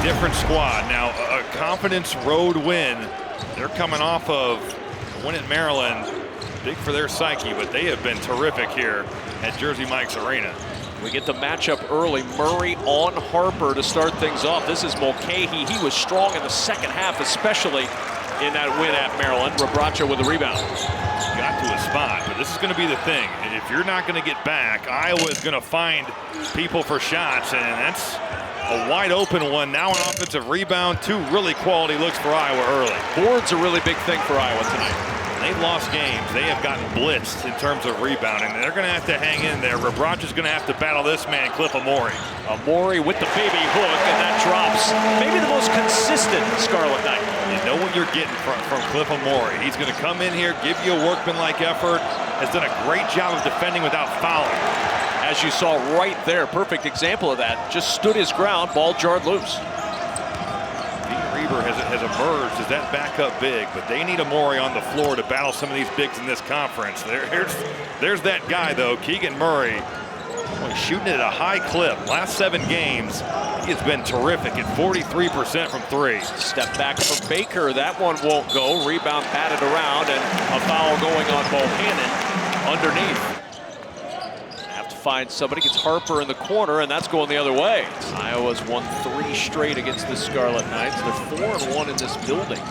different squad. Now, a confidence road win. They're coming off of a win at Maryland. Big for their psyche, but they have been terrific here at Jersey Mike's Arena. We get the matchup early. Murray on Harper to start things off. This is Mulcahy. He was strong in the second half, especially in that win at Maryland. Rebraca with the rebound. Got to a spot, but this is going to be the thing. If you're not going to get back, Iowa is going to find people for shots, and that's a wide open one. Now an offensive rebound. Two really quality looks for Iowa early. Board's a really big thing for Iowa tonight. They've lost games. They have gotten blitzed in terms of rebounding. They're going to have to hang in there. Rebraca's going to have to battle this man, Cliff Amore. Amore with the baby hook, and that drops. Maybe the most consistent Scarlet night. You know what you're getting from Cliff Amore. He's going to come in here, give you a workmanlike effort, has done a great job of defending without fouling. As you saw right there, perfect example of that. Just stood his ground, ball jarred loose. Has emerged as that backup big, but they need Amore on the floor to battle some of these bigs in this conference. There's that guy, though, Keegan Murray. Boy, shooting at a high clip. Last 7 games, he has been terrific at 43% from 3. Step back for Baker. That one won't go. Rebound patted around, and a foul going on Bohannon underneath. Find somebody, gets Harper in the corner, and that's going the other way. Iowa's won 3 straight against the Scarlet Knights. They're 4-1 in this building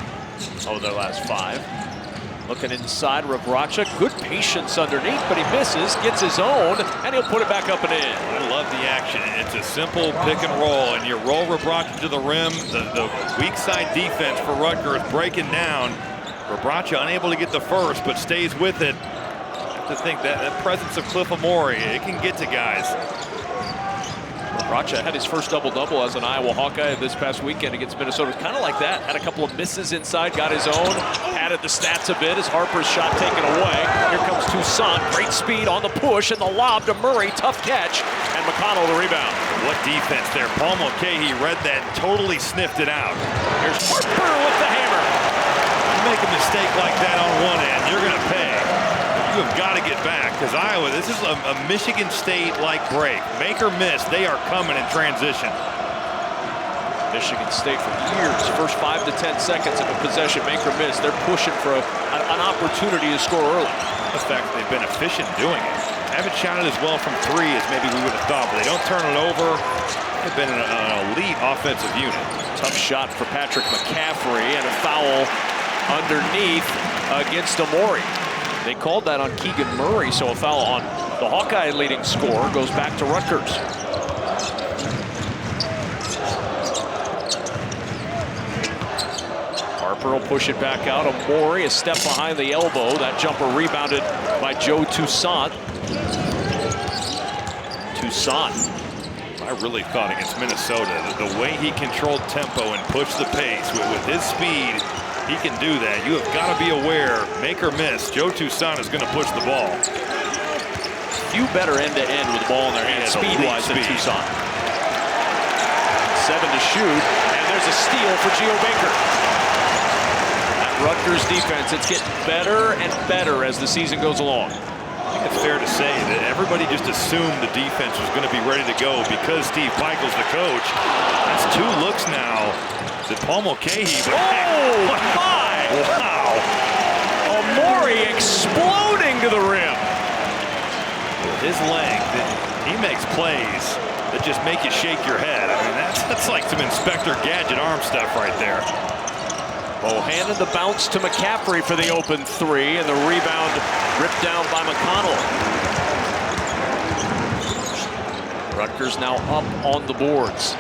over their last 5. Looking inside, Rebraca, good patience underneath, but he misses, gets his own, and he'll put it back up and in. I love the action. It's a simple pick and roll, and you roll Rebraca to the rim. The weak side defense for Rutgers breaking down. Rebraca unable to get the first, but stays with it. To think that the presence of Cliff Amore, it can get to guys. Rebraca had his first double-double as an Iowa Hawkeye this past weekend against Minnesota. Kind of like that. Had a couple of misses inside, got his own, added the stats a bit as Harper's shot taken away. Here comes Toussaint, great speed on the push, and the lob to Murray, tough catch, and McConnell the rebound. What defense there. Paul Mulcahy read that, totally sniffed it out. Here's Harper with the hammer. You make a mistake like that on one end, you're going to pay. You have got to get back, because Iowa, this is a Michigan State-like break. Make or miss, they are coming in transition. Michigan State for years, first 5 to 10 seconds of a possession, make or miss. They're pushing for an opportunity to score early. The fact that they've been efficient doing it. Haven't shot it as well from 3 as maybe we would have thought, but they don't turn it over. They've been an elite offensive unit. Tough shot for Patrick McCaffrey, and a foul underneath against Amore. They called that on Keegan Murray, so a foul on the Hawkeye leading scorer goes back to Rutgers. Harper will push it back out. Amore a step behind the elbow. That jumper rebounded by Joe Toussaint. I really thought against Minnesota that the way he controlled tempo and pushed the pace with his speed, he can do that. You have got to be aware, make or miss, Joe Toussaint is going to push the ball. Few better end-to-end with the ball in their hands, speed-wise, than Toussaint. 7 to shoot, and there's a steal for Geo Baker. That Rutgers defense, it's getting better and better as the season goes along. I think it's fair to say that everybody just assumed the defense was going to be ready to go because Steve Pikiell's the coach. That's 2 looks now. Paul Mulcahy, but oh my! Wow! Amore exploding to the rim. With his length, he makes plays that just make you shake your head. I mean, that's like some Inspector Gadget arm stuff right there. Bohannon the bounce to McCaffrey for the open 3, and the rebound ripped down by McConnell. Rutgers now up on the boards.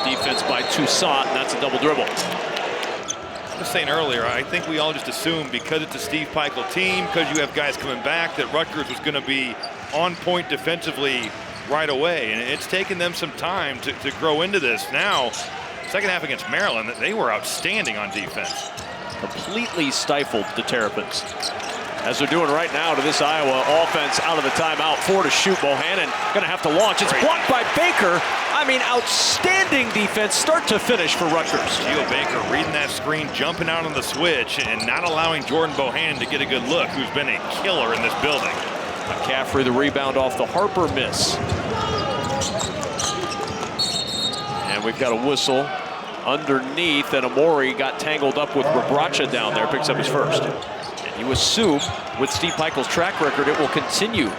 Defense by Toussaint, and that's a double dribble. I was saying earlier, I think we all just assumed because it's a Steve Pikiell team, because you have guys coming back, that Rutgers was going to be on point defensively right away. And it's taken them some time to grow into this. Now, second half against Maryland, they were outstanding on defense. Completely stifled the Terrapins, as they're doing right now to this Iowa offense out of the timeout. 4 to shoot. Bohannon going to have to launch. It's blocked by Baker. I mean, outstanding defense, start to finish for Rutgers. Geo Baker reading that screen, jumping out on the switch, and not allowing Jordan Bohannon to get a good look, who's been a killer in this building. McCaffrey the rebound off the Harper miss. And we've got a whistle underneath, and Amori got tangled up with Rebraca down there, picks up his first. And you assume with Steve Pikiell's track record, it will continue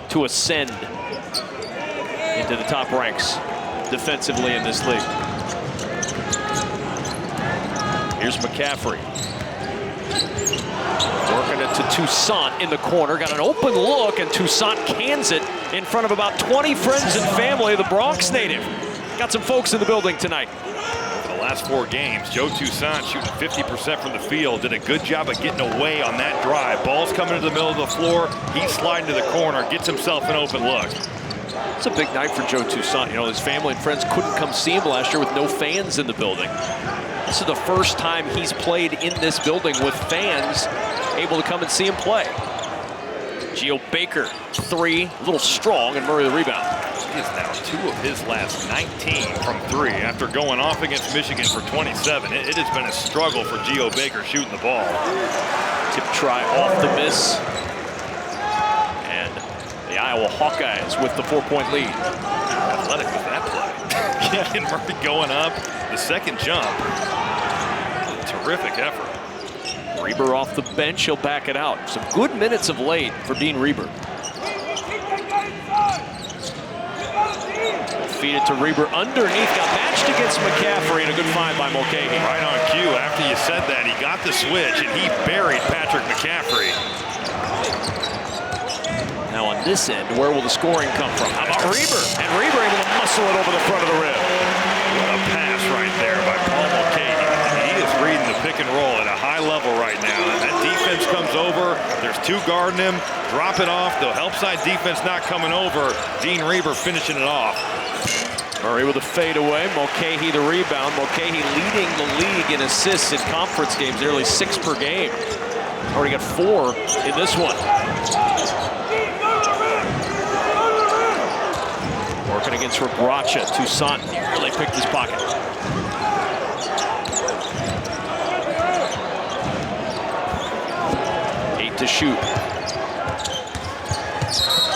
to ascend into the top ranks defensively in this league. Here's McCaffrey. Working it to Toussaint in the corner. Got an open look, and Toussaint cans it in front of about 20 friends and family of the Bronx native. Got some folks in the building tonight. For the last 4 games, Joe Toussaint shooting 50% from the field. Did a good job of getting away on that drive. Ball's coming to the middle of the floor. He's sliding to the corner, gets himself an open look. It's a big night for Joe Toussaint. You know, his family and friends couldn't come see him last year with no fans in the building. This is the first time he's played in this building with fans able to come and see him play. Geo Baker, 3, a little strong, and Murray the rebound. He is now 2 of his last 19 from 3 after going off against Michigan for 27. It has been a struggle for Geo Baker shooting the ball. Tip try off the miss. And the Iowa Hawkeyes with the 4-point lead. Athletic with that play. And Murray going up, the second jump. Terrific effort. Reber off the bench, he'll back it out. Some good minutes of late for Dean Reber. Feed it to Reber underneath, got matched against McCaffrey, and a good find by Mulcahy. Right on cue. After you said that, he got the switch, and he buried Patrick McCaffrey. Now on this end, where will the scoring come from? How about Reber? And Reber able to muscle it over the front of the rim. What a pass right there by Paul Mulcahy. He is reading the pick and roll at a high level right now. That defense comes over. There's 2 guarding him. Drop it off. The help side defense not coming over. Dean Reber finishing it off. Murray with a fadeaway. Mulcahy the rebound. Mulcahy leading the league in assists in conference games, nearly 6 per game. Already got 4 in this one. Working against Rebraca. Toussaint nearly picked his pocket. To shoot.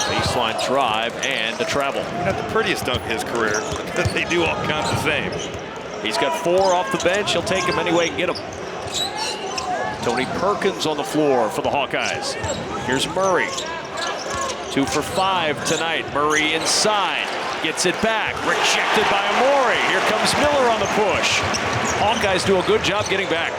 Baseline drive and the travel. Not the prettiest dunk of his career, but they do all kinds the same. He's got 4 off the bench. He'll take him any way he can get him. Tony Perkins on the floor for the Hawkeyes. Here's Murray. 2 for 5 tonight. Murray inside. Gets it back. Rejected by Amori. Here comes Miller on the push. Hawkeyes do a good job getting back.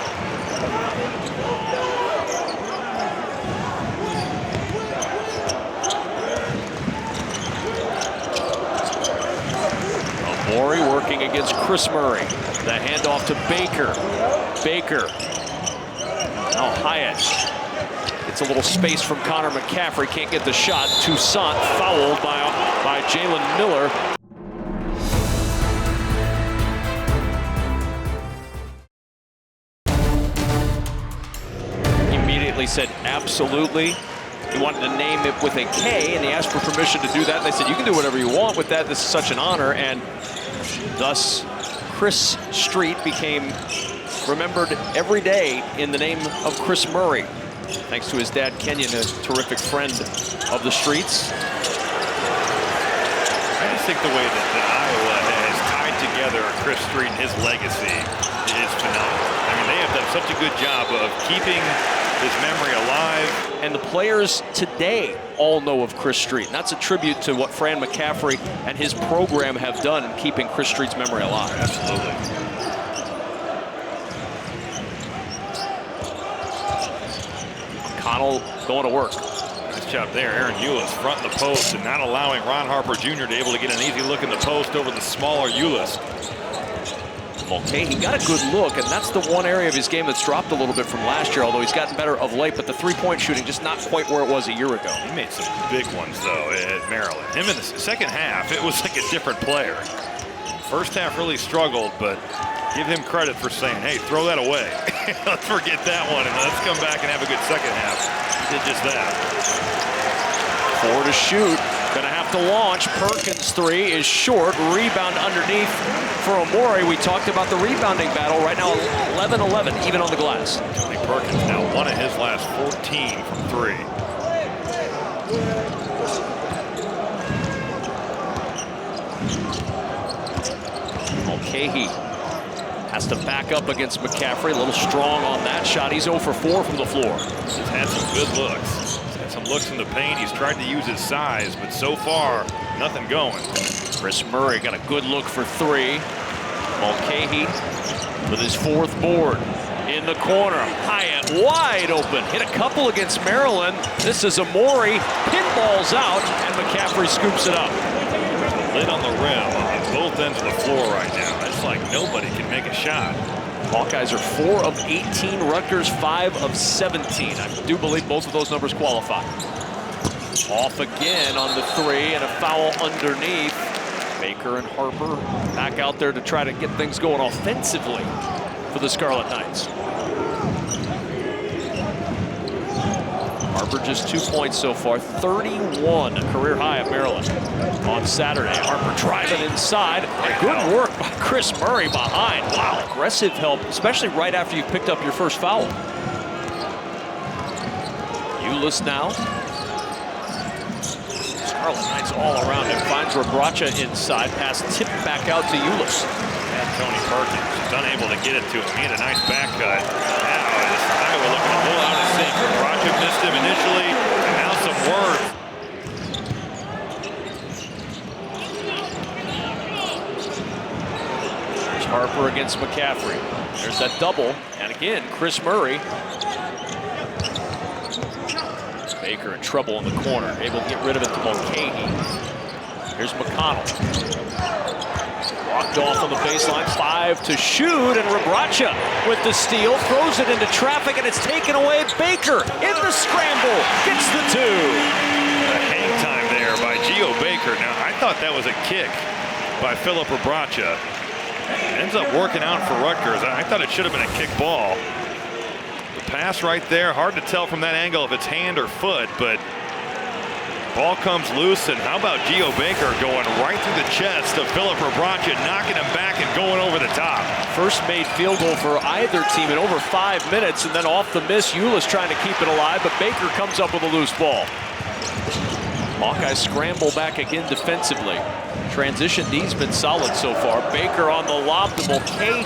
Amori working against Chris Murray. The handoff to Baker. Baker. Now Hyatt. It's a little space from Connor McCaffrey. Can't get the shot. Toussaint fouled by Jalen Miller. He immediately said absolutely. He wanted to name it with a K, and he asked for permission to do that. And they said, you can do whatever you want with that. This is such an honor. And thus, Chris Street became remembered every day in the name of Chris Murray, thanks to his dad, Kenyon, a terrific friend of the streets. I just think the way that Iowa has tied together Chris Street and his legacy is phenomenal. I mean, they have done such a good job of keeping his memory alive. And the players today all know of Chris Street. And that's a tribute to what Fran McCaffrey and his program have done in keeping Chris Street's memory alive. Absolutely. Connell going to work. Nice job there. Aaron Eulis fronting the post and not allowing Ron Harper Jr. to able to get an easy look in the post over the smaller Eulis. Mulcahy got a good look, and that's the one area of his game that's dropped a little bit from last year, although he's gotten better of late, but the three-point shooting just not quite where it was a year ago. He made some big ones, though, at Maryland. Him in the second half, it was like a different player. First half really struggled, but give him credit for saying, hey, throw that away. Let's forget that one, and let's come back and have a good second half. He did just that. 4 to shoot. Gonna have to launch. Perkins 3 is short. Rebound underneath for Amori. We talked about the rebounding battle. Right now 11-11 even on the glass. Tony Perkins now 1 of his last 14 from 3. Mulcahy has to back up against McCaffrey. A little strong on that shot. He's 0 for 4 from the floor. He's had some good looks. He's had some looks in the paint. He's tried to use his size, but so far, nothing going. Chris Murray got a good look for 3. Mulcahy with his 4th board. In the corner, Hyatt wide open. Hit a couple against Maryland. This is Amori. Pinballs out, and McCaffrey scoops it up. Lid on the rim on both ends of the floor right now. It's like nobody can make a shot. Hawkeyes are 4 of 18. Rutgers 5 of 17. I do believe both of those numbers qualify. Off again on the 3, and a foul underneath. Baker and Harper back out there to try to get things going offensively for the Scarlet Knights. Harper just 2 points so far, 31, a career high at Maryland. On Saturday, Harper driving inside. Good work by Chris Murray behind. Wow, aggressive help, especially right after you've picked up your first foul. Ulis now. Scarlet Knights all around him. Finds Rebraca inside. Pass tipped back out to Ulis. And Tony Perkins is unable to get it to him. He had a nice back cut. Now Iowa looking to pull out a sink. Rebraca missed him initially, and now some work. There's Harper against McCaffrey. There's that double, and again, Chris Murray. Baker in trouble in the corner, able to get rid of it to Mulcahy. Here's McConnell. Walked off on the baseline, 5 to shoot, and Rebraca with the steal, throws it into traffic, and it's taken away. Baker in the scramble, gets the 2. A hang time there by Geo Baker. Now, I thought that was a kick by Philip Rebraca. Ends up working out for Rutgers. I thought it should have been a kick ball. Pass right there, hard to tell from that angle if it's hand or foot, but ball comes loose, and how about Geo Baker going right through the chest of Philip Rebraca, knocking him back and going over the top. First made field goal for either team in over 5 minutes, and then off the miss, Ulis trying to keep it alive, but Baker comes up with a loose ball. Hawkeyes scramble back again defensively. Transition D's been solid so far. Baker on the lob to Mulcahy,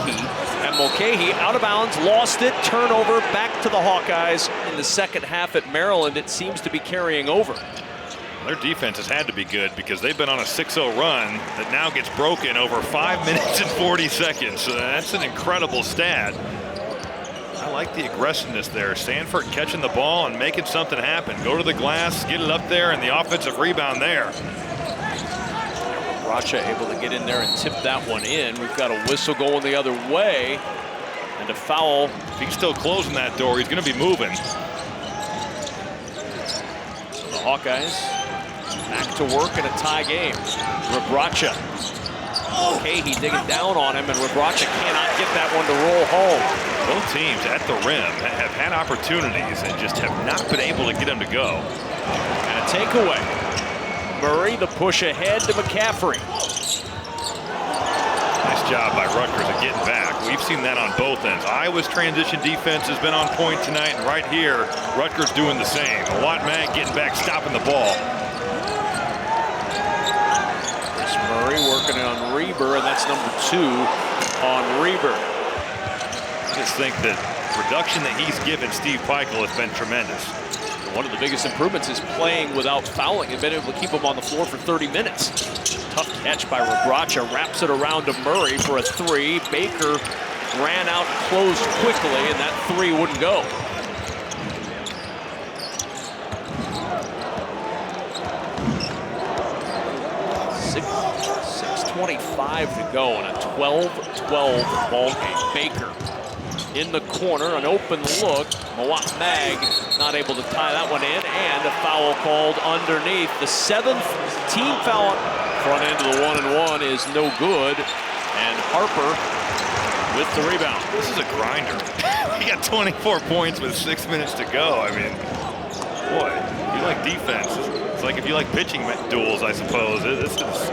and Mulcahy out of bounds, lost it, turnover, back to the Hawkeyes in the second half at Maryland. It seems to be carrying over. Their defense has had to be good because they've been on a 6-0 run that now gets broken over 5 minutes and 40 seconds. So that's an incredible stat. I like the aggressiveness there. Sanford catching the ball and making something happen. Go to the glass, get it up there, and the offensive rebound there. Rebraca able to get in there and tip that one in. We've got a whistle going the other way, and a foul. If he's still closing that door, he's going to be moving. So the Hawkeyes back to work in a tie game. Rebraca. Mulcahy digging down on him, and Rebraca cannot get that one to roll home. Both teams at the rim have had opportunities and just have not been able to get them to go. And a takeaway. Murray, the push ahead to McCaffrey. Nice job by Rutgers at getting back. We've seen that on both ends. Iowa's transition defense has been on point tonight, and right here, Rutgers doing the same. Watt Mag getting back, stopping the ball. Chris Murray working on Reber, and that's number 2 on Reber. I just think that production that he's given Steve Pikiell has been tremendous. One of the biggest improvements is playing without fouling and been able to keep him on the floor for 30 minutes. Tough catch by Rebraca, wraps it around to Murray for a 3. Baker ran out, closed quickly, and that 3 wouldn't go. .6:25 to go in a 12-12 ball game. Baker in the corner, an open look. Mawat Mag not able to tie that one in, and a foul called underneath. The 7th team foul. Front end of the 1-and-1 is no good, and Harper with the rebound. This is a grinder. He got 24 points with 6 minutes to go. I mean, boy, if you like defense, it's like if you like pitching duels, I suppose. This is...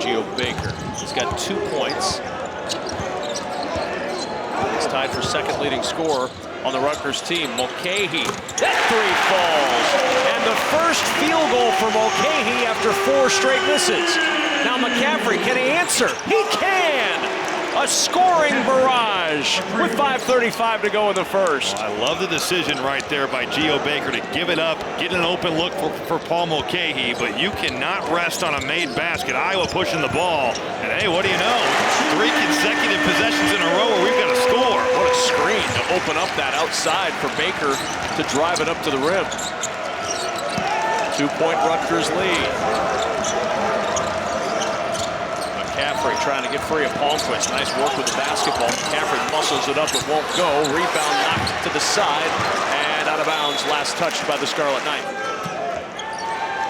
Geo Baker. He's got 2 points. He's tied for second leading scorer on the Rutgers team. Mulcahy, that three falls. And the first field goal for Mulcahy after 4 straight misses. Now McCaffrey, can he answer? He can! A scoring barrage with 5:35 to go in the first. I love the decision right there by Geo Baker to give it up, get an open look for Paul Mulcahy, but you cannot rest on a made basket. Iowa pushing the ball, and hey, what do you know? 3 consecutive possessions in a row where we've got a score. What a screen to open up that outside for Baker to drive it up to the rim. 2-point Rutgers lead. McCaffrey trying to get free of Palmquist. Nice work with the basketball. McCaffrey muscles it up, it won't go. Rebound knocked to the side and out of bounds. Last touched by the Scarlet Knight.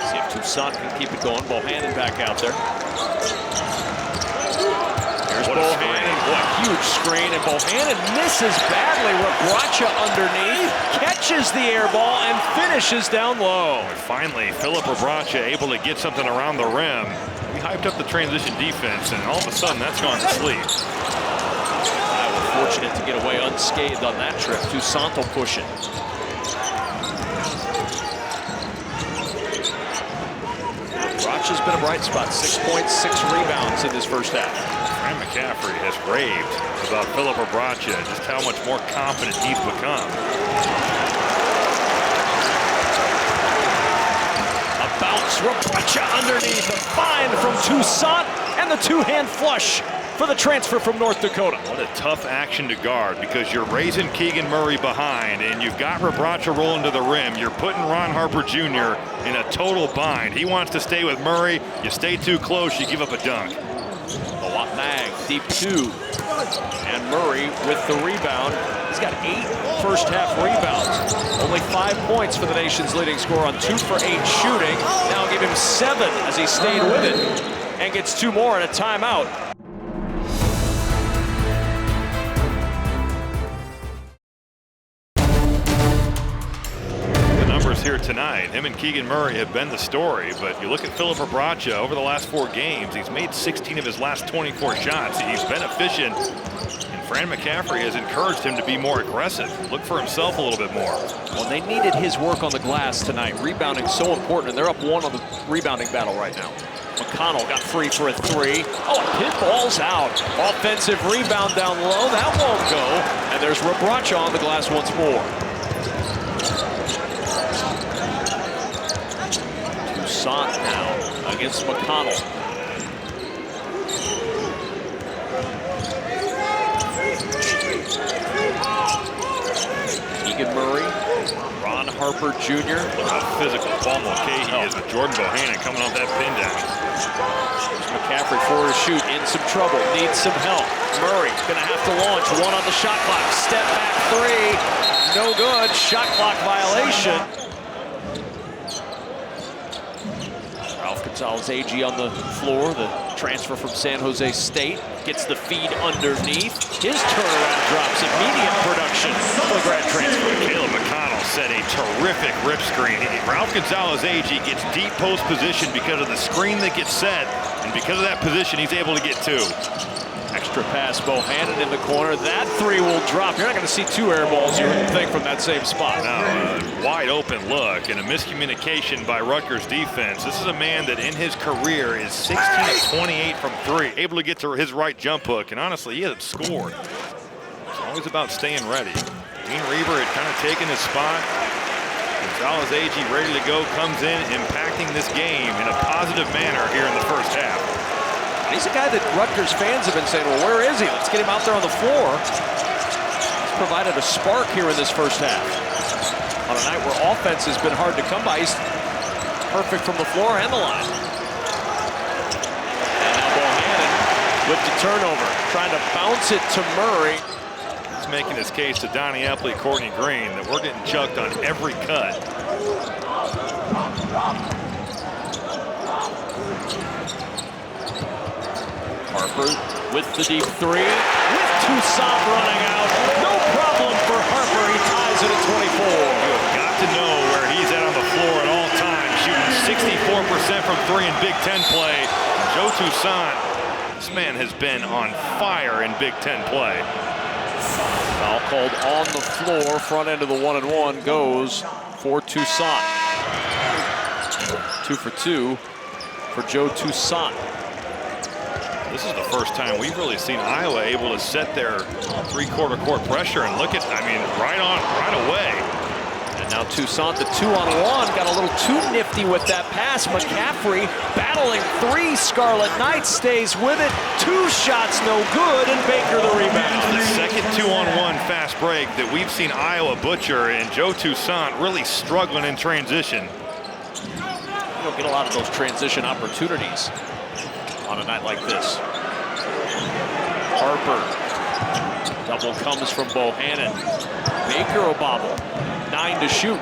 See if Toussaint can keep it going. Bohannon back out there. Here's Bohannon. What a huge screen, and Bohannon misses badly. Rebraca underneath, catches the air ball and finishes down low. And finally, Philip Rebraca able to get something around the rim. We hyped up the transition defense, and all of a sudden that's gone to sleep. We're fortunate to get away unscathed on that trip. Toussaint will push it. Rebraca's been a bright spot. 6 points, 6 rebounds in this first half. Fran McCaffrey has raved about Philip Rebraca, just how much more confident he's become. Bounce, Rebraca underneath, a find from Toussaint, and the 2-hand flush for the transfer from North Dakota. What a tough action to guard, because you're raising Keegan Murray behind, and you've got Rebraca rolling to the rim. You're putting Ron Harper Jr. in a total bind. He wants to stay with Murray. You stay too close, you give up a dunk. Mag, deep 2. And Murray with the rebound. He's got 8 first-half rebounds. Only 5 points for the nation's leading scorer on 2 for 8 shooting. Now give him 7 as he stayed with it and gets 2 more and a timeout. Here tonight. Him and Keegan Murray have been the story, but you look at Philip Rebraca over the last 4 games, he's made 16 of his last 24 shots. He's been efficient, and Fran McCaffrey has encouraged him to be more aggressive, look for himself a little bit more. Well, they needed his work on the glass tonight. Rebounding so important, and they're up 1 on the rebounding battle right now. McConnell got free for a 3. Oh, pit ball's out. Offensive rebound down low, that won't go. And there's Rebraca on the glass once more. Toussaint now against McConnell. Keegan Murray, Ron Harper Jr. Look how physical Paul Mulcahy is with Jordan Bohannon coming off that pin down. McCaffrey for a shoot, in some trouble, needs some help. Murray gonna have to launch, 1 on the shot clock. Step back 3, no good. Shot clock violation. Gonzalez-Agee on the floor, the transfer from San Jose State, gets the feed underneath. His turnaround drops, immediate production for the grad transfer. Caleb McConnell set a terrific rip screen. Ralph Gonzalez-Agee gets deep post position because of the screen that gets set, and because of that position, he's able to get 2. Extra pass, Bohannon in the corner. That 3 will drop. You're not going to see 2 air balls, you would think, from that same spot. No, wide open look and a miscommunication by Rutgers defense. This is a man that in his career is 16 of 28 from 3, able to get to his right jump hook, and honestly, he hasn't scored. It's always about staying ready. Dean Reber had kind of taken his spot. Gonzalez-Agee ready to go, comes in, impacting this game in a positive manner here in the first half. He's a guy that Rutgers fans have been saying, well, where is he? Let's get him out there on the floor. He's provided a spark here in this first half. On a night where offense has been hard to come by, he's perfect from the floor and the line. And now Bohannon with the turnover, trying to bounce it to Murray. He's making his case to Donnie Epley, Courtney Green, that we're getting chucked on every cut. Harper with the deep 3, with Toussaint running out. No problem for Harper, he ties it at 24. You have got to know where he's at on the floor at all times, shooting 64% from 3 in Big Ten play. Joe Toussaint, this man has been on fire in Big Ten play. Foul called on the floor. Front end of the 1-and-1 goes for Toussaint. 2 for 2 for Joe Toussaint. This is the first time we've really seen Iowa able to set their three-quarter court pressure and look at, I mean, right away. And now Toussaint, the 2-on-1, got a little too nifty with that pass. McCaffrey battling 3 Scarlet Knights, stays with it. 2 shots no good, and Baker the rebound. The second 2-on-1 fast break that we've seen Iowa butcher, and Joe Toussaint really struggling in transition. You don't get a lot of those transition opportunities on a night like this. Harper. Double comes from Bohannon. Baker a bobble. 9 to shoot.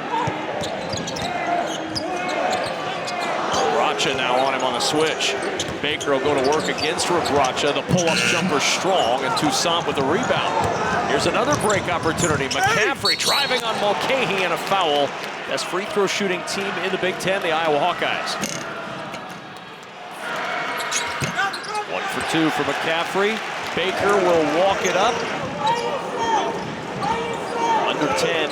Racha now on him on the switch. Baker will go to work against Racha. The pull-up jumper strong, and Toussaint with the rebound. Here's another break opportunity. McCaffrey driving on Mulcahy and a foul. Best free throw shooting team in the Big Ten, the Iowa Hawkeyes. 1 for 2 for McCaffrey. Baker will walk it up. Under 10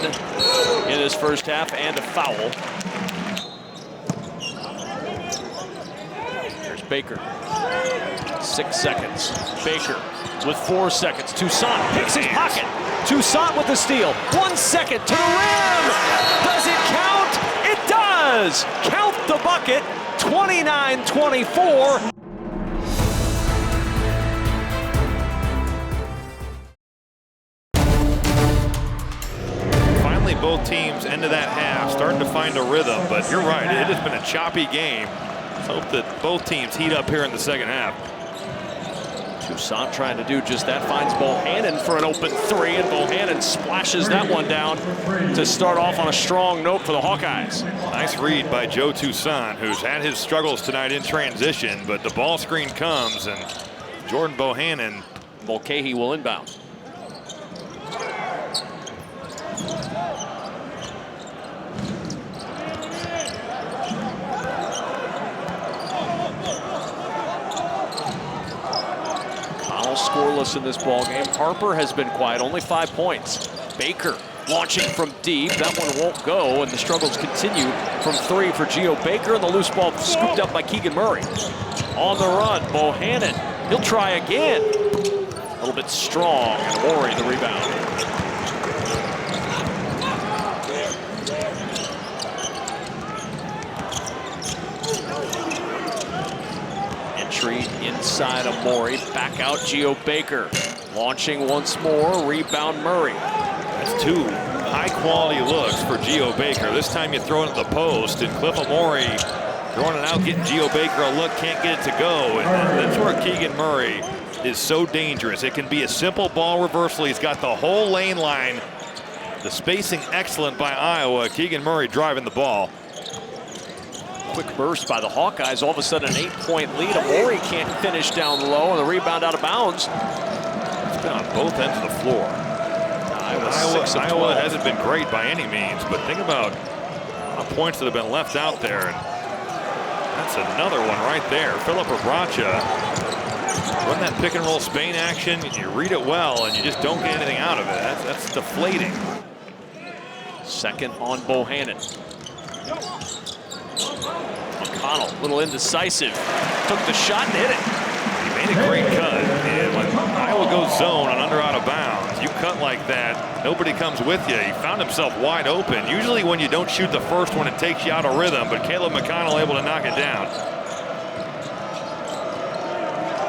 in his first half, and a foul. Here's Baker. 6 seconds. Baker with 4 seconds. Toussaint picks his pocket. Toussaint with the steal. 1 second to the rim. Does it count? It does. Count the bucket. 29-24. Both teams into that half starting to find a rhythm, but you're right, it has been a choppy game. Let's hope that both teams heat up here in the second half. Toussaint trying to do just that, finds Bohannon for an open 3, and Bohannon splashes that one down to start off on a strong note for the Hawkeyes. Nice read by Joe Toussaint, who's had his struggles tonight in transition, but the ball screen comes, and Jordan Bohannon. Mulcahy will inbound. Scoreless in this ball game. Harper has been quiet, only 5 points. Baker launching from deep. That one won't go, and the struggles continue from 3 for Geo Baker, and the loose ball scooped up by Keegan Murray. On the run, Bohannon. He'll try again. A little bit strong, and Murray the rebound. Entry inside of Murray, back out Geo Baker. Launching once more, rebound Murray. That's 2 high-quality looks for Geo Baker. This time you throw it at the post, and Cliff Amore throwing it out, getting Geo Baker a look, can't get it to go. And that's where Keegan Murray is so dangerous. It can be a simple ball reversal. He's got the whole lane line. The spacing excellent by Iowa. Keegan Murray driving the ball. Quick burst by the Hawkeyes. All of a sudden, an 8-point lead. Amore can't finish down low, and the rebound out of bounds. It's been on both ends of the floor. Iowa hasn't been great by any means, but think about the points that have been left out there. And that's another one right there. Philip Racha run that pick and roll Spain action. You read it well, and you just don't get anything out of it. That's deflating. Second on Bohannon. McConnell, a little indecisive. Took the shot and hit it. He made a great cut. And when Iowa goes zone on under out of bounds, you cut like that, nobody comes with you. He found himself wide open. Usually when you don't shoot the first one, it takes you out of rhythm, but Caleb McConnell able to knock it down.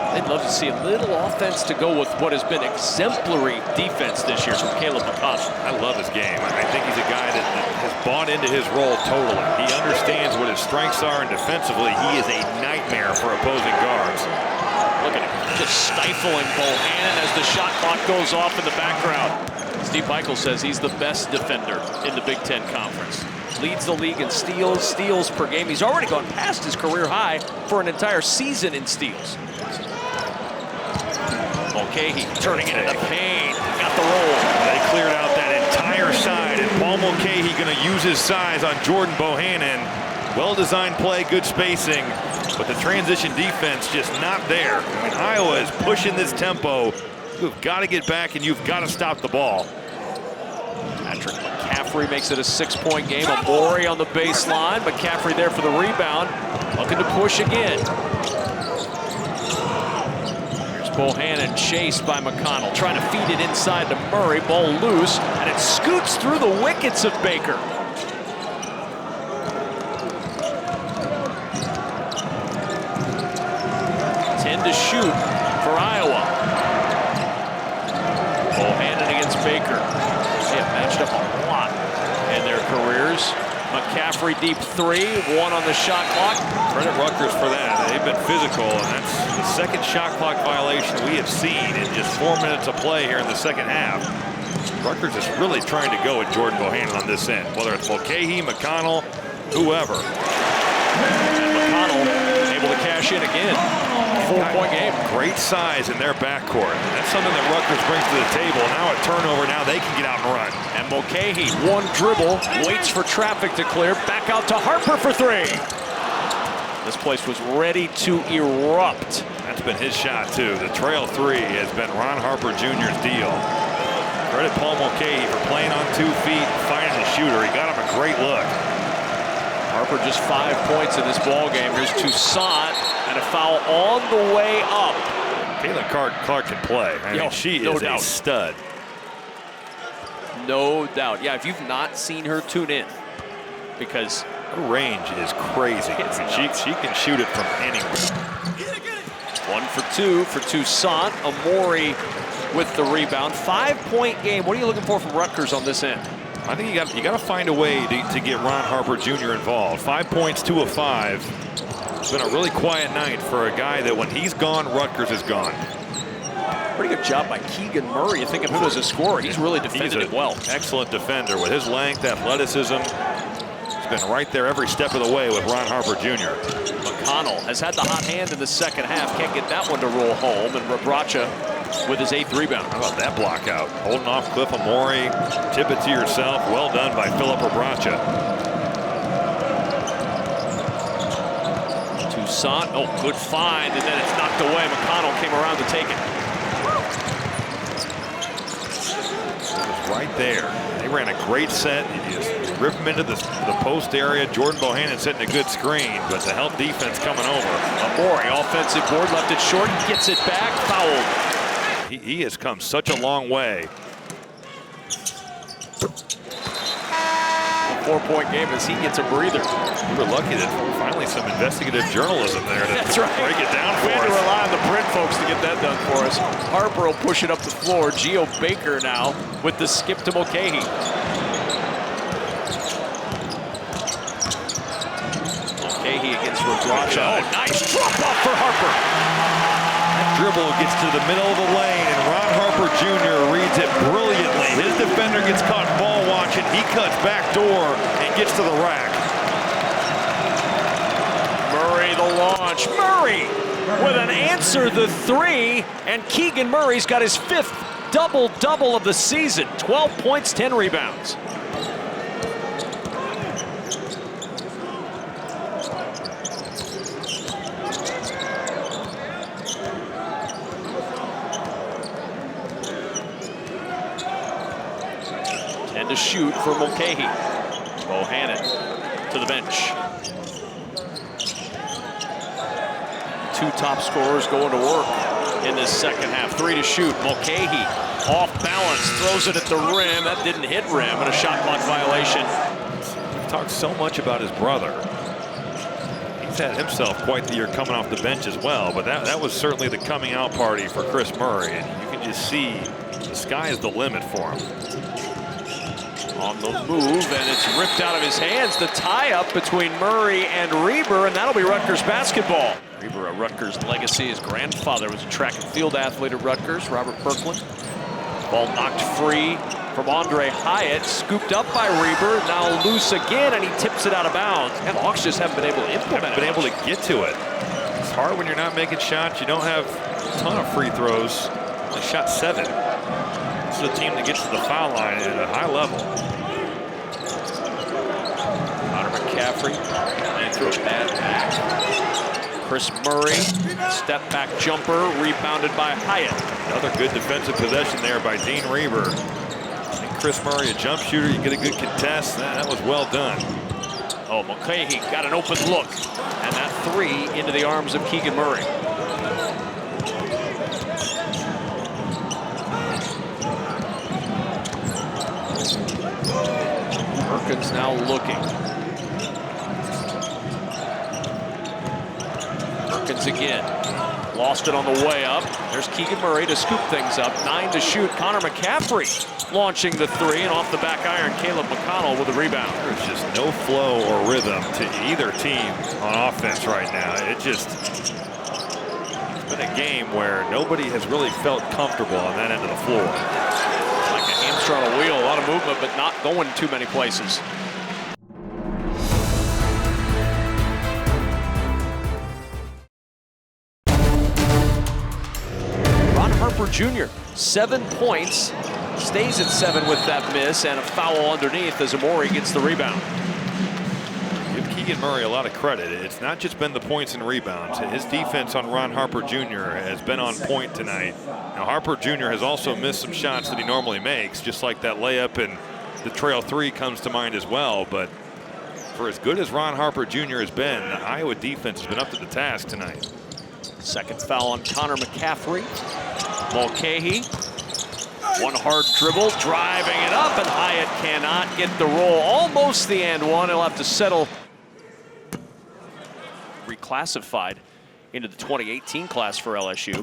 I'd love to see a little offense to go with what has been exemplary defense this year from Caleb McConnell. I love his game. I think he's a guy that has bought into his role totally. He understands what his strengths are, and defensively, he is a nightmare for opposing guards. Look at him, just stifling Bohannon as the shot clock goes off in the background. Steve Michael says he's the best defender in the Big Ten Conference. Leads the league in steals per game. He's already gone past his career high for an entire season in steals. Mulcahy turning it into pain. Got the roll. They cleared out that entire side, and Paul Mulcahy going to use his size on Jordan Bohannon. Well-designed play, good spacing, but the transition defense just not there. I mean, Iowa is pushing this tempo You've got to get back and you've got to stop the ball. Patrick McCaffrey makes it a 6-point game. Amori on the baseline. McCaffrey there for the rebound. Looking to push again. Here's Bohannon chased by McConnell. Trying to feed it inside to Murray. Ball loose. And it scoots through the wickets of Baker. To shoot for Iowa. Bohannon against Baker. They have matched up a lot in their careers. McCaffrey deep 3, 1 on the shot clock. Credit Rutgers for that. They've been physical, and that's the second shot clock violation we have seen in just 4 minutes of play here in the second half. Rutgers is really trying to go at Jordan Bohannon on this end, whether it's Mulcahy, McConnell, whoever. And McConnell able to cash in again. 4-point game. Great size in their backcourt. That's something that Rutgers brings to the table. Now a turnover, now they can get out and run. And Mulcahy, 1 dribble, waits for traffic to clear. Back out to Harper for 3. This place was ready to erupt. That's been his shot too. The trail 3 has been Ron Harper Jr.'s deal. Credit Paul Mulcahy for playing on 2 feet and finding the shooter. He got him a great look. Harper just 5 points in this ball game. Here's Toussaint and a foul on the way up. Caitlin Clark can play. I mean, she is a stud. No doubt. Yeah, if you've not seen her, tune in, because her range is crazy. I mean, she can shoot it from anywhere. 1 for 2 for Toussaint. Amori with the rebound. 5-point game. What are you looking for from Rutgers on this end? I think you got to find a way to get Ron Harper Jr. involved. 5 points, 2 of 5. It's been a really quiet night for a guy that when he's gone, Rutgers is gone. Pretty good job by Keegan Murray. You think of him as a scorer. He's really defended it well. Excellent defender with his length, athleticism. He's been right there every step of the way with Ron Harper Jr. McConnell has had the hot hand in the second half. Can't get that one to roll home. And Rabracha with his 8th rebound. How about that block out? Holding off Cliff Amori. Tip it to yourself. Well done by Philip Rabracha. Toussaint, oh, good find, and then it's knocked away. McConnell came around to take it. Right there. They ran a great set. You just rip him into the post area. Jordan Bohannon setting a good screen, but the help defense coming over. Amori, offensive board, left it short, gets it back, fouled. He has come such a long way. 4-point game as he gets a breather. We were lucky that finally some investigative journalism there to break it down for us. We had to rely on the print folks to get that done for us. Harper will push it up the floor. Geo Baker now with the skip to Mulcahy. Mulcahy against Rabracha. Oh, nice drop off for Harper. Dribble gets to the middle of the lane, and Ron Harper Jr. reads it brilliantly. His defender gets caught ball watching. He cuts back door and gets to the rack. Murray the launch. Murray with an answer the 3, and Keegan Murray's got his 5th double-double of the season. 12 points, 10 rebounds. To shoot for Mulcahy. Bohannon to the bench. 2 top scorers going to work in this second half. 3 to shoot. Mulcahy off balance, throws it at the rim. That didn't hit rim, and a shot clock violation. We've talked so much about his brother. He's had himself quite the year coming off the bench as well, but that was certainly the coming out party for Chris Murray, and you can just see the sky is the limit for him. On the move, and it's ripped out of his hands. The tie-up between Murray and Reber, and that'll be Rutgers basketball. Reber, a Rutgers legacy. His grandfather was a track and field athlete at Rutgers, Robert Perkland. Ball knocked free from Andre Hyatt, scooped up by Reber, now loose again, and he tips it out of bounds. And the Hawks just haven't been able to implement it. Been able to get to it. It's hard when you're not making shots. You don't have a ton of free throws. Only shot 7. This is a team that gets to the foul line at a high level. Connor McCaffrey playing through a bad back. Chris Murray, step back jumper, rebounded by Hyatt. Another good defensive possession there by Dean Reber. And Chris Murray, a jump shooter, you get a good contest. That was well done. Oh, Mulcahy got an open look. And that three into the arms of Keegan Murray. Perkins now looking. Perkins again. Lost it on the way up. There's Keegan Murray to scoop things up. 9 to shoot. Connor McCaffrey launching the three, and off the back iron, Caleb McConnell with a rebound. There's just no flow or rhythm to either team on offense right now. It's been a game where nobody has really felt comfortable on that end of the floor. Like a hamster on a wheel, a lot of movement, but not going too many places. Ron Harper Jr., 7 points, stays at 7 with that miss, and a foul underneath as Amori gets the rebound. Give Keegan Murray a lot of credit. It's not just been the points and rebounds. His defense on Ron Harper Jr. has been on point tonight. Now, Harper Jr. has also missed some shots that he normally makes, just like that layup and the trail three comes to mind as well. But for as good as Ron Harper Jr. has been, the Iowa defense has been up to the task tonight. Second foul on Connor McCaffrey. Mulcahy. One hard dribble, driving it up, and Hyatt cannot get the roll. Almost the and one. He'll have to settle. Reclassified into the 2018 class for LSU.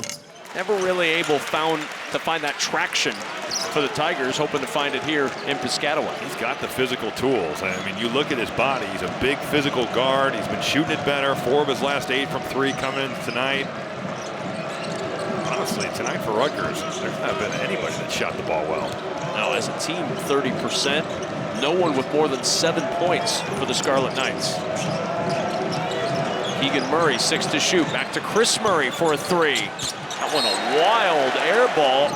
Never really able to find that traction for the Tigers, hoping to find it here in Piscataway. He's got the physical tools. I mean, you look at his body. He's a big physical guard. He's been shooting it better. 4 of his last 8 from 3 coming in tonight. Honestly, tonight for Rutgers, there's not been anybody that shot the ball well. Now, as a team, 30%. No one with more than 7 points for the Scarlet Knights. Keegan Murray, 6 to shoot. Back to Chris Murray for a 3. That one a wild air ball.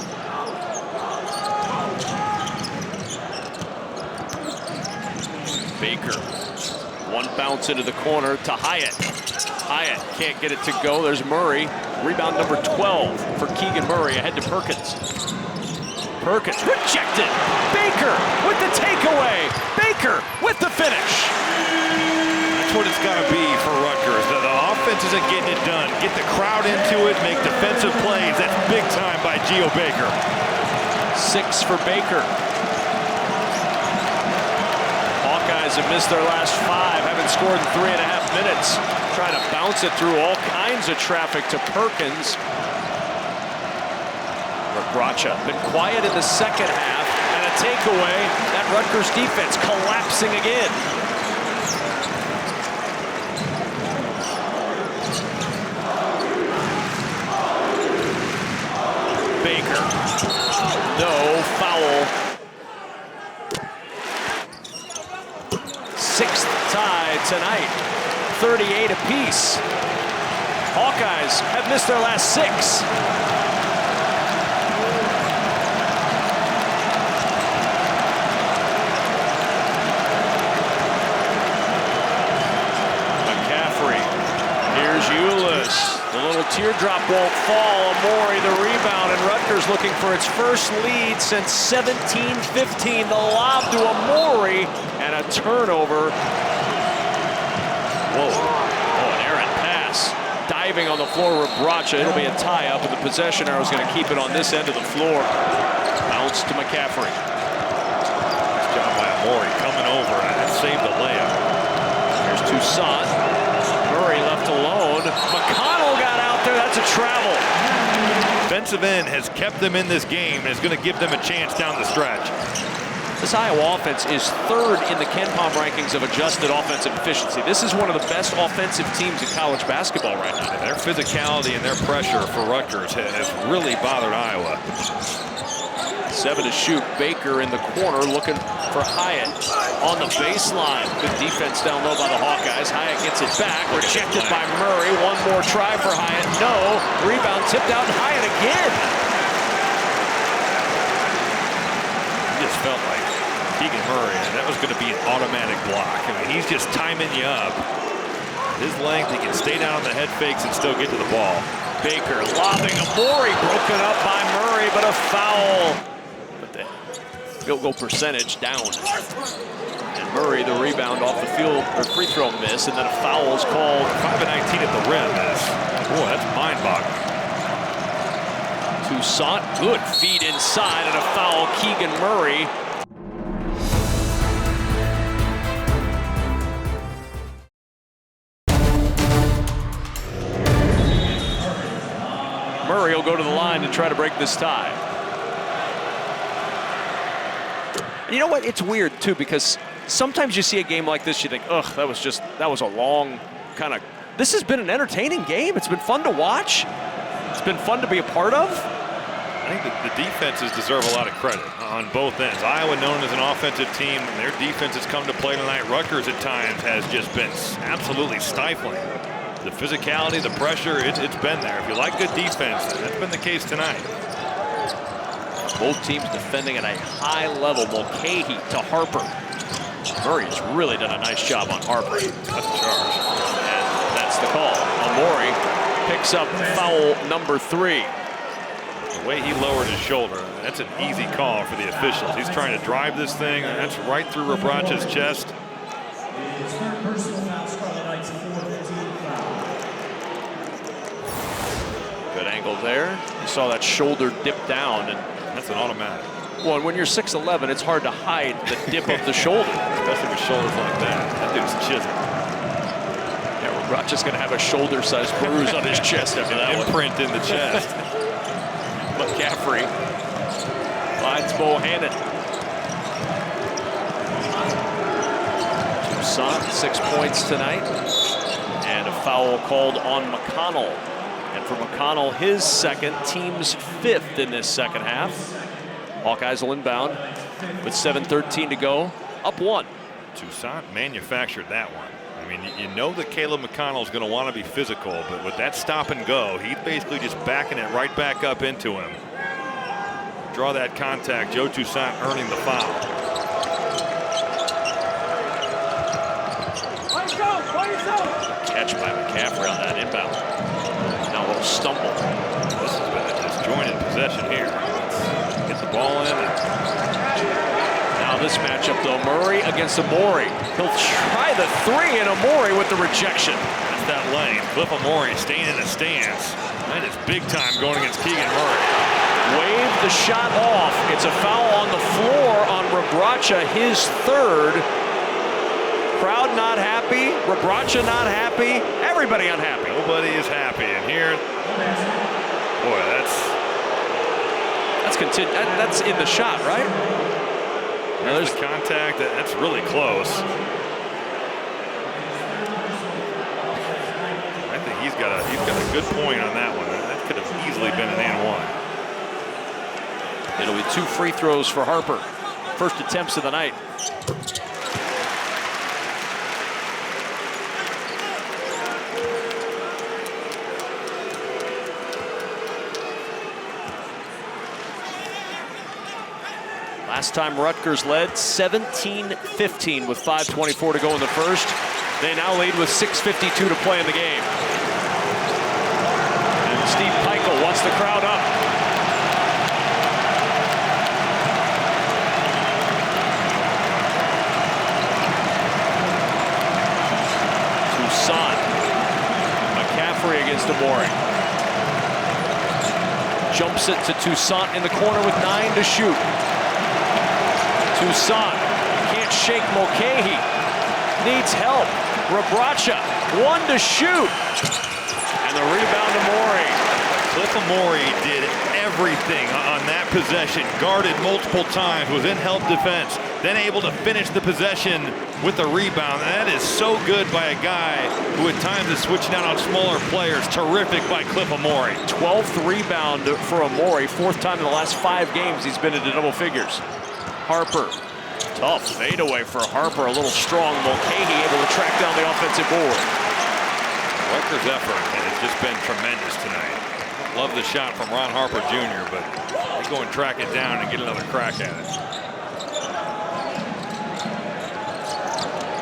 Baker. One bounce into the corner to Hyatt. Hyatt can't get it to go. There's Murray. Rebound number 12 for Keegan Murray, ahead to Perkins. Perkins rejected. Baker with the takeaway. Baker with the finish. That's what it's got to be for Rutgers. The offense isn't getting it done. Get the crowd into it, make defensive plays. That's big time by Geo Baker. 6 for Baker. Hawkeyes have missed their last 5, haven't scored in 3.5 minutes. Trying to bounce it through all kinds of traffic to Perkins. Bracha been quiet in the second half, and a takeaway. That Rutgers defense collapsing again. Baker. No foul. 6th tie tonight. 38 apiece. Hawkeyes have missed their last 6. McCaffrey. Here's Ulis. The little teardrop won't fall. Amori the rebound, and Rutgers looking for its first lead since 17-15. The lob to Amori, and a turnover. Whoa. Oh, an errant pass. Diving on the floor with Bracha. It'll be a tie-up, and the possession arrow is going to keep it on this end of the floor. Bounce to McCaffrey. Nice job by Amori coming over and saved the layup. Here's Toussaint. Murray left alone. McConnell got out there. That's a travel. Defensive end has kept them in this game and is going to give them a chance down the stretch. This Iowa offense is 3rd in the KenPom rankings of adjusted offensive efficiency. This is one of the best offensive teams in college basketball right now. Their physicality and their pressure for Rutgers has really bothered Iowa. 7 to shoot. Baker in the corner looking for Hyatt on the baseline. Good defense down low by the Hawkeyes. Hyatt gets it back. Rejected by Murray. One more try for Hyatt. No. Rebound tipped out, and Hyatt again. Just felt like Keegan Murray, and that was going to be an automatic block. I mean, he's just timing you up. His length, he can stay down on the head fakes and still get to the ball. Baker lobbing Amori, broken up by Murray, but a foul. But the field goal percentage down. And Murray, the rebound off the field, or free throw miss, and then a foul is called. 5 of 19 at the rim is, boy, that's mind-boggling. Toussaint, good feed inside, and a foul, Keegan Murray. Murray will go to the line to try to break this tie. And you know what? It's weird, too, because sometimes you see a game like this, you think, ugh, that was a long kind of, this has been an entertaining game. It's been fun to watch. It's been fun to be a part of. I think that the defenses deserve a lot of credit on both ends. Iowa, known as an offensive team, and their defense has come to play tonight. Rutgers at times has just been absolutely stifling. The physicality, the pressure, it's been there. If you like good defense, that's been the case tonight. Both teams defending at a high level. Mulcahy to Harper. Murray's really done a nice job on Harper. That's a charge. And that's the call. Amori picks up foul number 3. The way he lowered his shoulder, that's an easy call for the officials. He's trying to drive this thing, and that's right through Rebracha's chest. Good angle there. You saw that shoulder dip down, and that's an automatic. Well, when you're 6'11", it's hard to hide the dip of the shoulder. Especially with shoulders like that. That dude's chiseled. Yeah, Rebracha's going to have a shoulder-sized bruise on his chest after that imprint in the chest. McCaffrey finds Bohannon. Toussaint, 6 points tonight. And a foul called on McConnell. And for McConnell, his second, team's 5th in this second half. Hawkeyes will inbound with 7:13 to go, up 1. Toussaint manufactured that one. I mean, you know that Caleb McConnell's going to want to be physical, but with that stop and go, he's basically just backing it right back up into him. Draw that contact. Joe Toussaint earning the foul. Catch by McCaffrey on that inbound. Now a little stumble. This has been a disjointed possession here. Let's get the ball in. Now this matchup, though, Murray against Amori. He'll try the 3, and Amori with the rejection. That's that lane. Cliff Amori staying in the stance. That is big time going against Keegan Murray. Wave the shot off. It's a foul on the floor on Rebracha, his 3rd. Crowd not happy. Rebracha not happy. Everybody unhappy. Nobody is happy. And here, boy, that's in the shot, right? There's the contact. That's really close. I think he's got a good point on that one. That could have easily been an and 1. It'll be 2 free throws for Harper. First attempts of the night. Last time Rutgers led 17-15 with 5:24 to go in the first. They now lead with 6:52 to play in the game. And Steve Peichel wants the crowd up. Toussaint. McCaffrey against Amori. Jumps it to Toussaint in the corner with 9 to shoot. Toussaint can't shake Mulcahy. Needs help. Rebracha, 1 to shoot. And the rebound to Amori. Cliff Amori did everything on that possession. Guarded multiple times, was in help defense, then able to finish the possession with the rebound. And that is so good by a guy who at times is switching out on smaller players. Terrific by Cliff Amori. 12th rebound for Amori. 4th time in the last 5 games he's been into double figures. Harper, tough fadeaway for Harper, a little strong. Mulcahy able to track down the offensive board. Rutgers' effort has just been tremendous tonight. Love the shot from Ron Harper Jr., but they go and track it down and get another crack at it.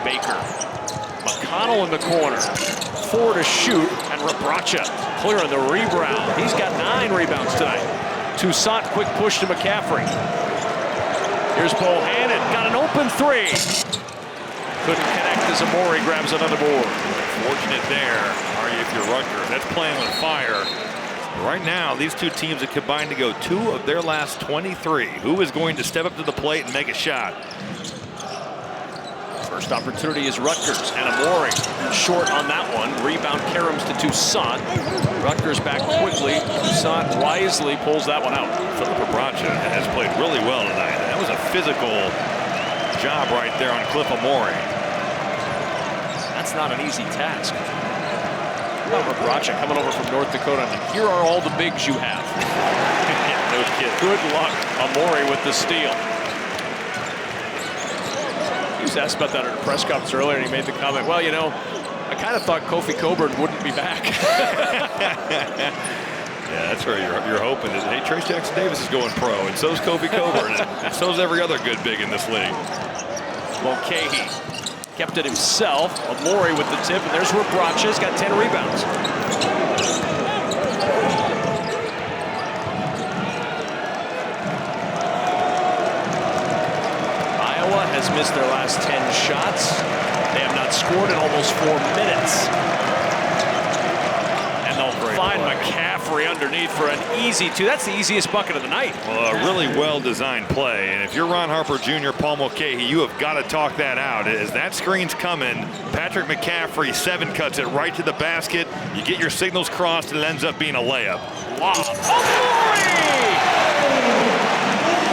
Baker, McConnell in the corner. 4 to shoot, and Rabracha clearing the rebound. He's got 9 rebounds tonight. Toussaint, quick push to McCaffrey. Here's Bohannon, got an open 3. Couldn't connect as Amori grabs another board. Fortunate there, are you, if you're Rutgers? That's playing with fire. Right now, these two teams have combined to go 2 of their last 23. Who is going to step up to the plate and make a shot? First opportunity is Rutgers, and Amori short on that one. Rebound Karams to Toussaint. Rutgers back quickly. Toussaint wisely pulls that one out. Philip Rabracha has played really well tonight. That was a physical job right there on Cliff Amori. That's not an easy task. Rabracha coming over from North Dakota, and here are all the bigs you have. Yeah, no kid. Good luck, Amori with the steal. He was asked about that at a press conference earlier, and he made the comment, well, you know, I kind of thought Kofi Coburn wouldn't be back. Yeah, that's where you're hoping that, hey, Trace Jackson Davis is going pro, and so's Kofi Coburn, and so's every other good big in this league. Mulcahy kept it himself. Amori with the tip, and there's Rabracha. He's got 10 rebounds. Iowa has missed their last 10 shots. They have not scored in almost 4 minutes. And they'll find McCaffrey underneath for an easy 2. That's the easiest bucket of the night. Well, a really well-designed play. And if you're Ron Harper Jr., Paul Mulcahy, you have got to talk that out. As that screen's coming, Patrick McCaffrey 7 cuts it right to the basket. You get your signals crossed, and it ends up being a layup. Lob.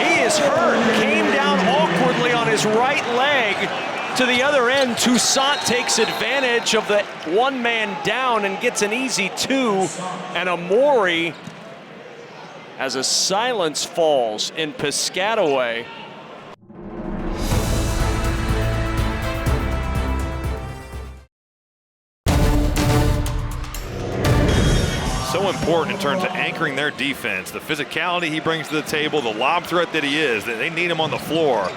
He is hurt. Came down awkwardly on his right leg. To the other end, Toussaint takes advantage of the 1-man down and gets an easy 2. And Amori, as a silence falls in Piscataway. So important in terms of anchoring their defense. The physicality he brings to the table, the lob threat that he is, that they need him on the floor.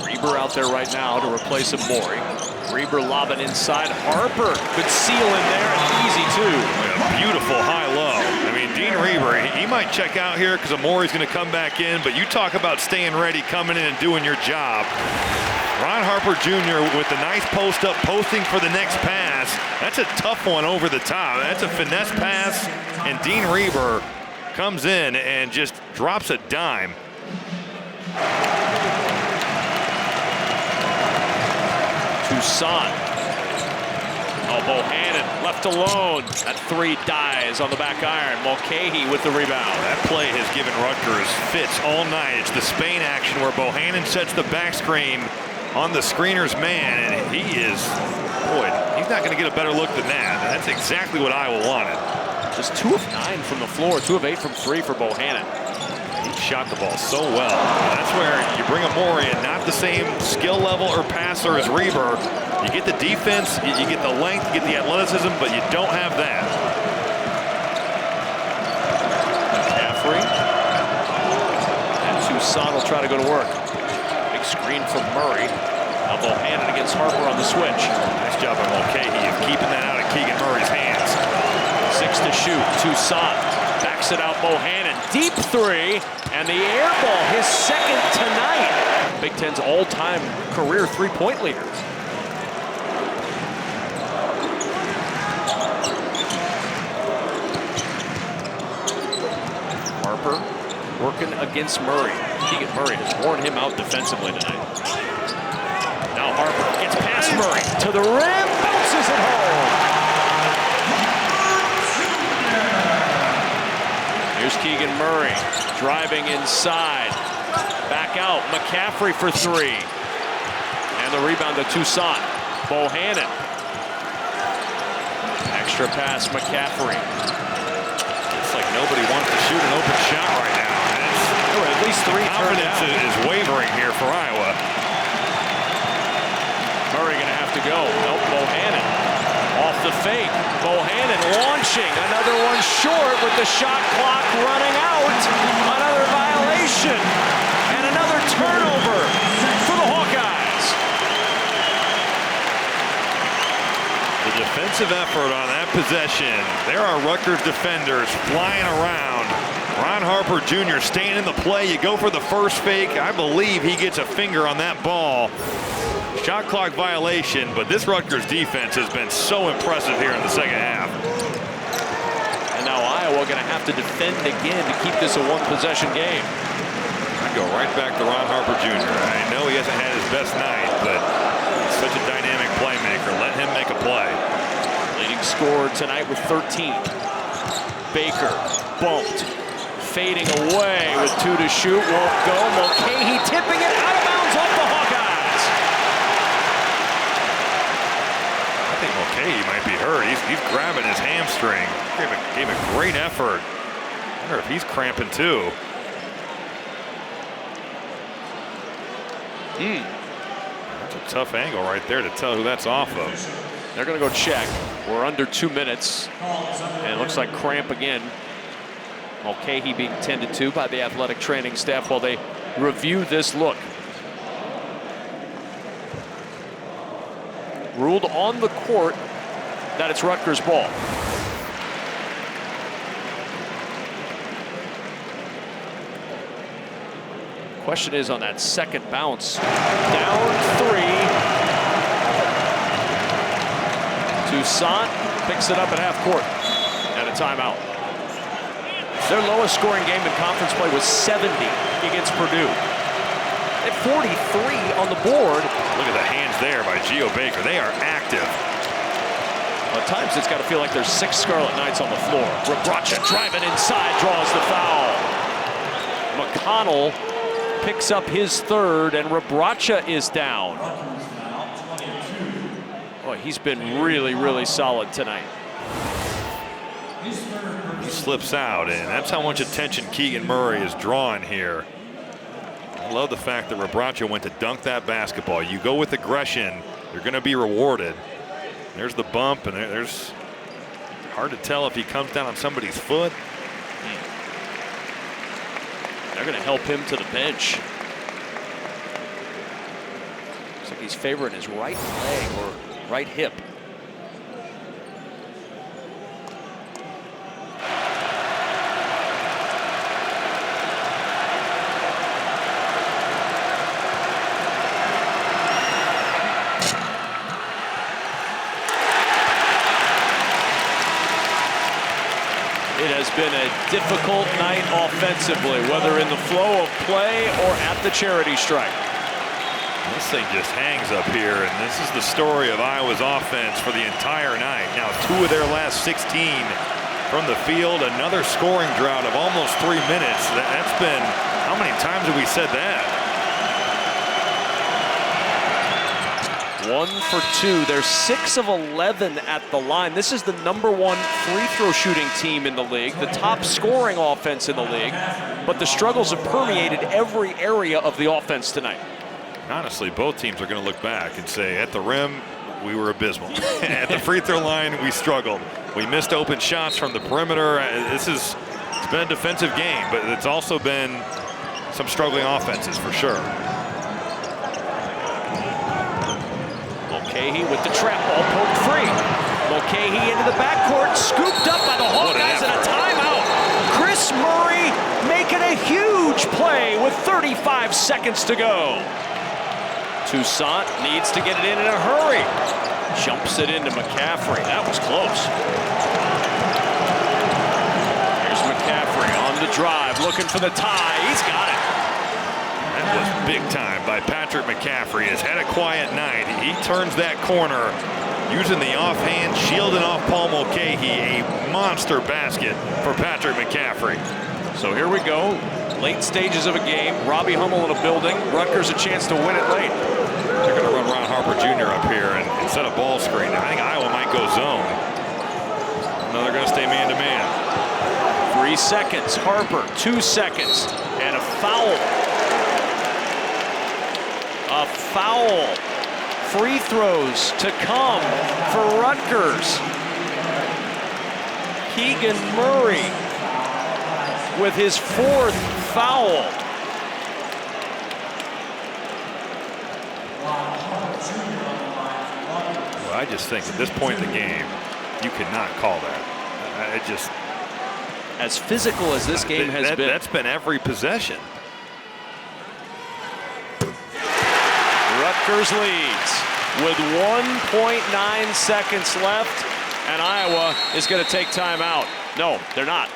Reber out there right now to replace Amori. Reber lobbing inside. Harper could seal in there, an easy 2. A beautiful high-low. I mean, Dean Reber, he might check out here because Amori's going to come back in, but you talk about staying ready, coming in and doing your job. Ron Harper Jr. with the nice post-up, posting for the next pass. That's a tough one over the top. That's a finesse pass, and Dean Reber comes in and just drops a dime. Toussaint. Oh, Bohannon left alone. That 3 dies on the back iron. Mulcahy with the rebound. That play has given Rutgers fits all night. It's the Spain action where Bohannon sets the back screen on the screener's man, and he is, boy, he's not going to get a better look than that. That's exactly what Iowa wanted. Just 2 of 9 from the floor, 2 of 8 from 3 for Bohannon. He shot the ball so well. That's where you bring Amori in, not the same skill level or passer as Reber. You get the defense, you get the length, you get the athleticism, but you don't have that. McCaffrey. And Toussaint will try to go to work. Big screen from Murray. Now Bohannon against Harper on the switch. Nice job by Mulcahy of keeping that out of Keegan Murray's hands. 6 to shoot. Toussaint backs it out. Bohannon. Deep 3. And the air ball, his second tonight. Big Ten's all-time career 3-point leader. Harper working against Murray. Keegan Murray has worn him out defensively tonight. Now Harper gets past Murray to the rim, bounces it home. Here's Keegan Murray driving inside. Back out, McCaffrey for 3. And the rebound to Toussaint. Bohannon. Extra pass, McCaffrey. It's like nobody wants to shoot an open shot right now. There were at least 3 confidence is wavering here for Iowa. Murray gonna have to go. Nope, Bohannon. Off the fake. Bohannon launching. Another one short with the shot clock running out. Another violation. And another turnover for the Hawkeyes. Defensive effort on that possession. There are Rutgers defenders flying around. Ron Harper Jr. staying in the play. You go for the first fake. I believe he gets a finger on that ball. Shot clock violation, but this Rutgers defense has been so impressive here in the second half. And now Iowa going to have to defend again to keep this a one-possession game. I go right back to Ron Harper Jr. I know he hasn't had his best night, but he's such a dynamic playmaker. Let him make a play. Leading scorer tonight with 13. Baker bumped, fading away with 2 to shoot. Won't go. Mulcahy tipping it out of bounds off the Hawkeyes. I think Mulcahy might be hurt. He's grabbing his hamstring. Gave a great effort. I wonder if he's cramping too. That's a tough angle right there to tell who that's off of. They're going to go check. We're under 2 minutes. And it looks like cramp again. Mulcahy being tended to by the athletic training staff while they review this look. Ruled on the court that it's Rutgers ball. Question is on that second bounce. Down 3. Toussaint picks it up at half court and a timeout. Their lowest scoring game in conference play was 70 against Purdue. At 43 on the board. Look at the hands there by Geo Baker. They are active. At times it's got to feel like there's 6 Scarlet Knights on the floor. Rebraca driving inside, draws the foul. McConnell picks up his 3rd, and Rebraca is down. Boy, he's been really, really solid tonight. He slips out, and that's how much attention Keegan Murray is drawing here. I love the fact that Rebraca went to dunk that basketball. You go with aggression, you're going to be rewarded. There's the bump, and there's hard to tell if he comes down on somebody's foot. They're going to help him to the bench. Looks like he's favoring his right leg or right hip. It has been a difficult night offensively, whether in the flow of play or at the charity stripe. This thing just hangs up here, and this is the story of Iowa's offense for the entire night. Now 2 of their last 16 from the field, another scoring drought of almost 3 minutes. That's been, how many times have we said that? 1 for 2. They're 6 of 11 at the line. This is the #1 free throw shooting team in the league, the top scoring offense in the league, but the struggles have permeated every area of the offense tonight. Honestly, both teams are going to look back and say, at the rim, we were abysmal. At the free throw line, we struggled. We missed open shots from the perimeter. It's been a defensive game, but it's also been some struggling offenses for sure. Mulcahy with the trap ball poked free. Mulcahy into the backcourt, scooped up by the Hawkeyes, and a timeout. Chris Murray making a huge play with 35 seconds to go. Toussaint needs to get it in a hurry. Jumps it into McCaffrey. That was close. Here's McCaffrey on the drive, looking for the tie. He's got it. That was big time by Patrick McCaffrey. Has had a quiet night. He turns that corner using the offhand, shielding off Paul Mulcahy. A monster basket for Patrick McCaffrey. So here we go. Late stages of a game. Robbie Hummel in a building. Rutgers a chance to win it late. They're going to run Ron Harper Jr. up here and instead of ball screen. I think Iowa might go zone. No, they're going to stay man-to-man. 3 seconds. Harper, 2 seconds. And a foul. A foul. Free throws to come for Rutgers. Keegan Murray with his 4th foul. I just think at this point in the game, you cannot call that. It just as physical as this game has been. That's been every possession. Rutgers leads with 1.9 seconds left, and Iowa is going to take timeout. No, they're not.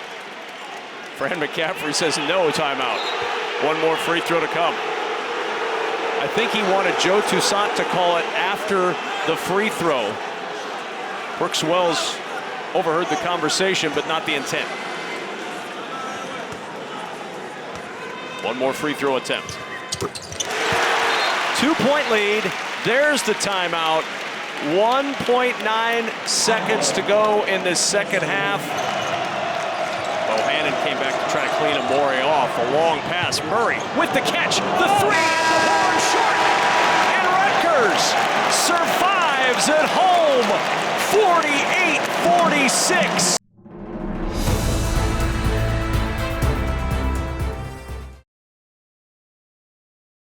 Fran McCaffrey says no timeout. One more free throw to come. I think he wanted Joe Toussaint to call it after the free throw. Brooks Wells overheard the conversation, but not the intent. One more free throw attempt. 2-point lead. There's the timeout. 1.9 seconds to go in this second half. Bohannon came back to try to clean Amore off. A long pass. Murray with the catch. The three and the horn short. And Rutgers survives at home. 48-46.